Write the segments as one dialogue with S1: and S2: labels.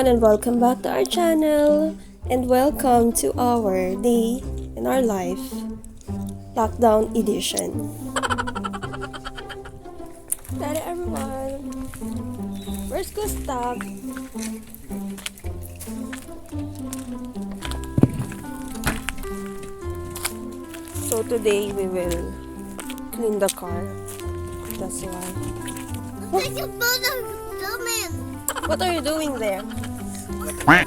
S1: everyone and welcome back to our channel and welcome to our day in our life lockdown edition. Hello everyone! Where's Gustav? So today we will clean the car. That's why. What are you doing there? What?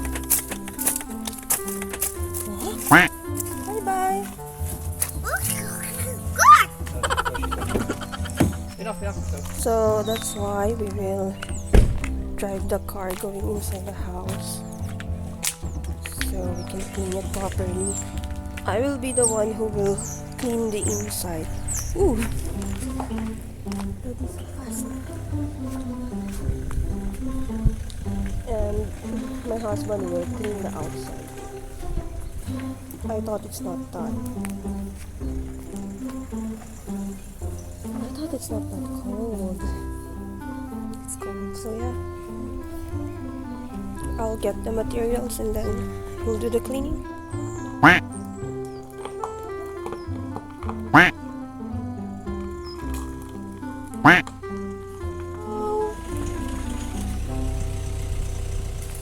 S1: Bye-bye. So that's why we will drive the car going inside the house so we can clean it properly. I will be the one who will clean the inside. Ooh. That is fast. And my husband will clean the outside. I thought it's not done. I thought it's not that cold. It's cold, so yeah. I'll get the materials and then we'll do the cleaning.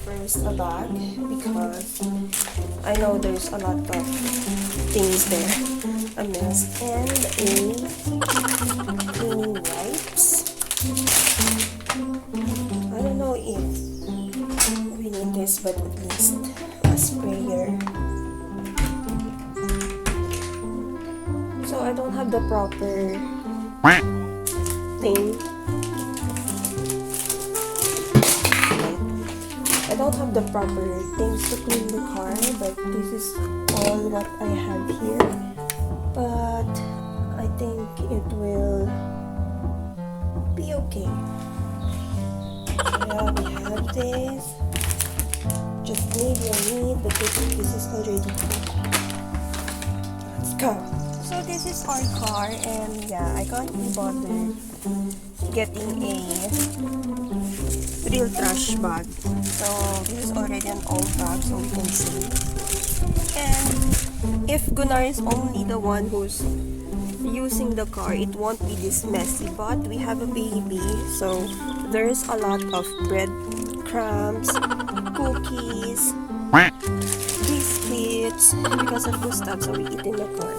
S1: First a bag because I know there's a lot of things there. A mess and a cleaning wipes. I don't know if we need this, but at least a sprayer. So I don't have the proper thing. I don't have the proper things to clean the car, but this is all what I have here. But I think it will be okay. So yeah, we have this. Just medium meat, but this is already cooked. Let's go. So this is our car, and yeah, I can't be bothered getting a real trash bag. So this is already an old bag, so we can see. And if Gunnar is only the one who's using the car, it won't be this messy. But we have a baby, so there's a lot of bread crumbs, cookies, biscuits because of Gustav, so we eat in the car.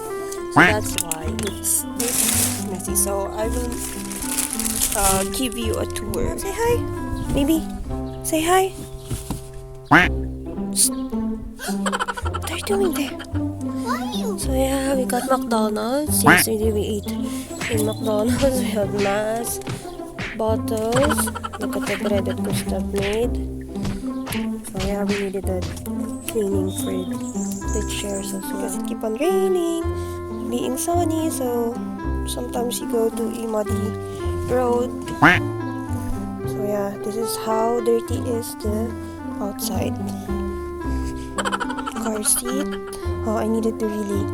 S1: So that's why it's this messy. So I will give you a tour. Say hi, baby. Say hi. What are you doing there? So yeah, we got McDonald's. Yesterday we ate in McDonald's. We have mass, bottles. Look at the bread that Gustav made. So yeah, we needed a cleaning for the chairs also because it keep on raining, being sunny. So sometimes you go to a muddy road. So yeah, this is how dirty is the outside. Car seat. Oh, I needed to really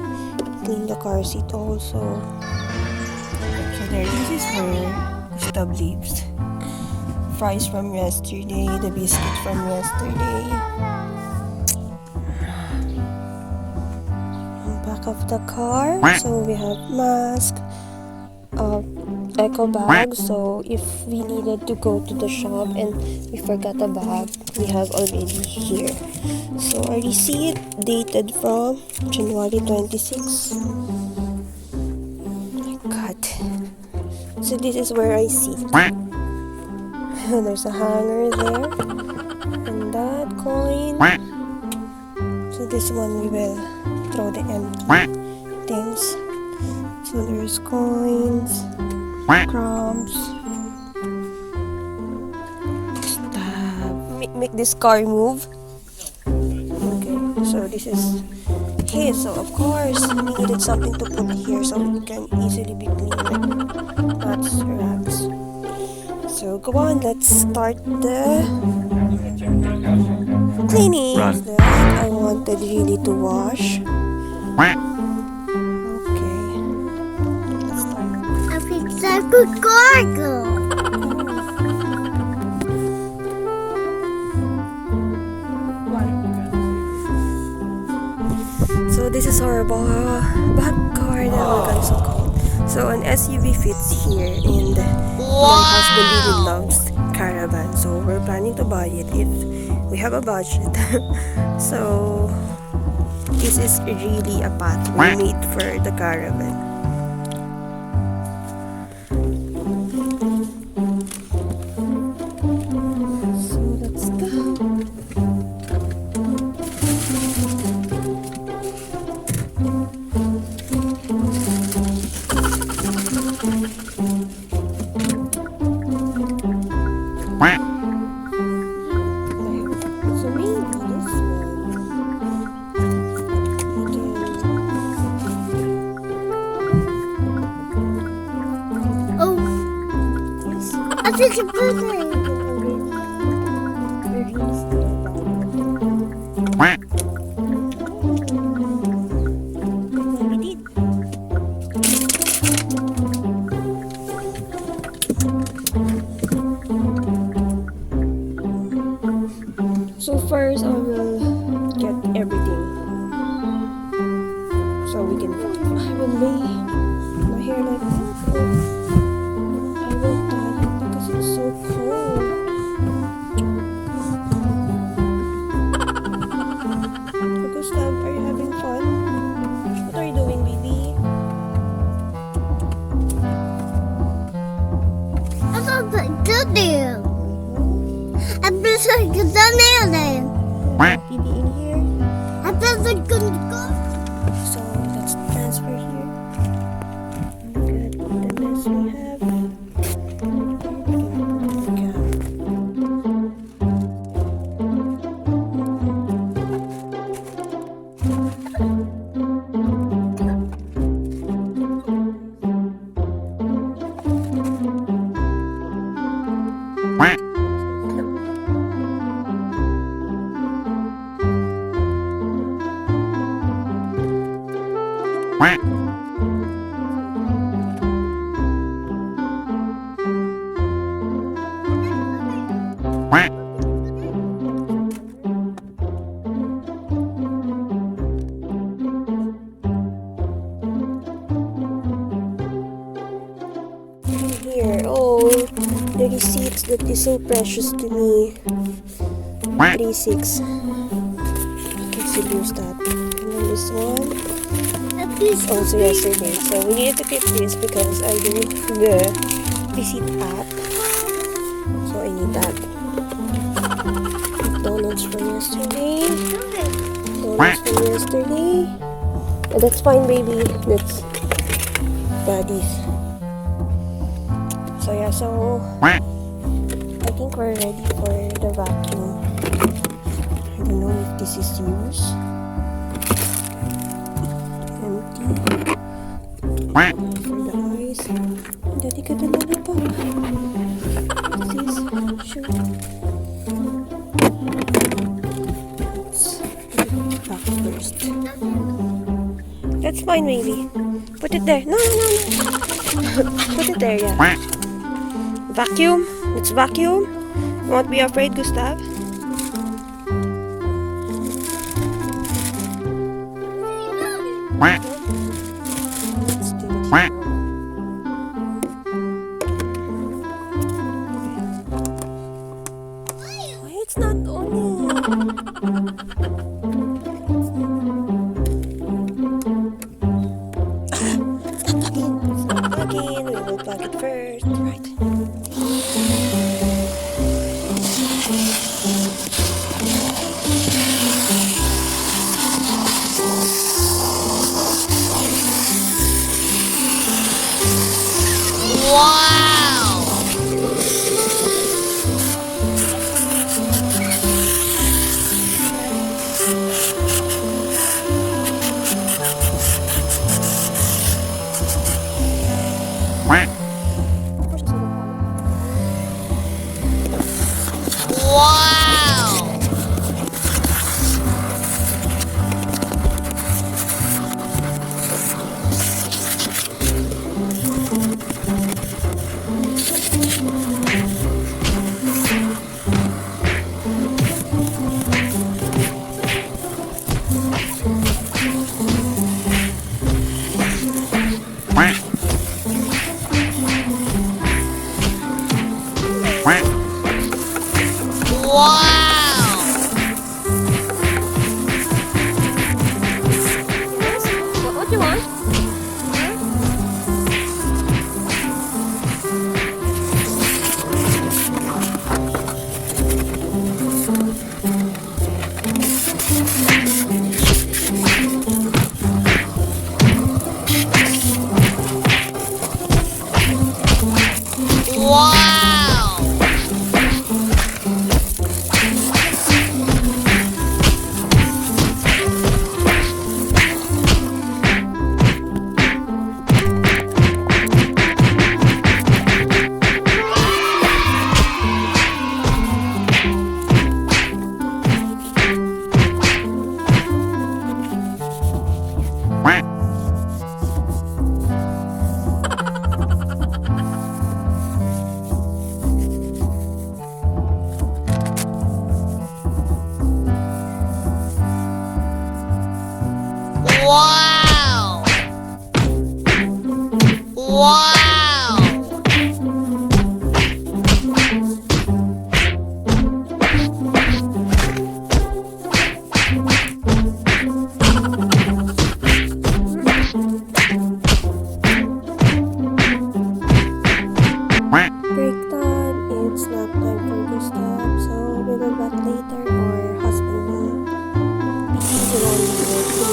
S1: clean the car seat also. So there, this is where Gustav lives. Fries from yesterday, the biscuit from yesterday. Back of the car. So we have mask, eco bag, so if we needed to go to the shop and we forgot a bag, we have already here. So a receipt dated from January 26. My God. So this is where I sit. There's a hanger there. And that coin. So this one we will throw the empty things. So there's coins, crumbs. Stop. Make this car move. Okay, so this is his. So of course we needed something to put here so it can easily be cleaned. That's racks. So go on, let's start the cleaning. That I wanted really to wash. Okay, let's start.
S2: I picked up a gargle.
S1: this is our back car that we're going to call. So an SUV fits here, and my husband really loves caravan, so we're planning to buy it if we have a budget. So this is really a path we made for the caravan. So let's go. So maybe this one.
S2: I think it's birthday.
S1: So first I will get everything so we can I will lay my hair like that. I will tie it because it's so cold. So Gustav, are you having fun? What are you doing, baby?
S2: I thought the good deal. I'm just like a nail.
S1: Baby in here.
S2: I thought the good go.
S1: So let's transfer here. Look at the mess we have. Here, oh, the receipts that is so precious to me. 36. Let's use that. And then this one. Also yesterday. So we needed to keep this because I do the receipt app. So I need that. McDonald's from yesterday. McDonald's from yesterday. Oh, that's fine, baby. That's daddy's. So yeah, so I think we're ready for the vacuum. I don't know if this is used. Empty. For the eyes. Daddy ka talaga pa. This is sure. Let's back first. That's fine, baby. Put it there. No. Put it there, yeah. Vacuum. Let's vacuum. You won't be afraid, Gustav. Let's do it here. Why it's not on? Again, we will plug it first. Right. Break time, it's nap time for Gustav, so we will back later. Our husband will be the one working.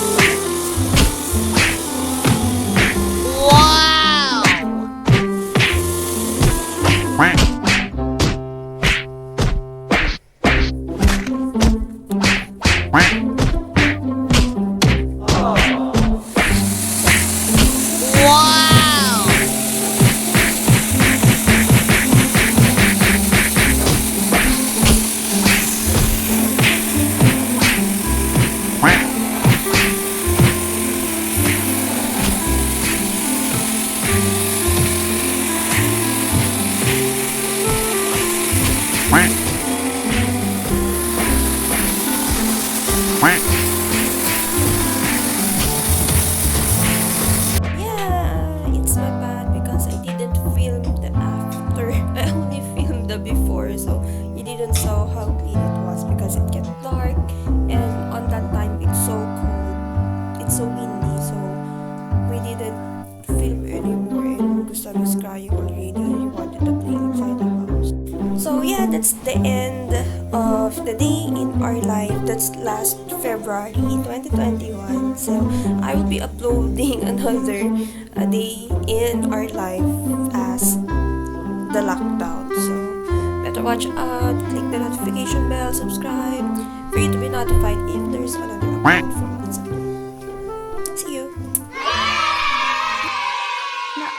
S1: Yeah, it's my bad because I didn't film the after. I only filmed the before, so you didn't saw how clean it was because it get dark, and on that time it's so cold, it's so windy, so we didn't film anymore. And Gustav was crying already. He wanted to play inside the house. So yeah, that's the end of the day in our life. That's last February 2021. So I will be uploading another day in our life as the lockdown. So better watch out, click the notification bell, subscribe for you to be notified if there's another upload from Gustav. See you.
S2: Now,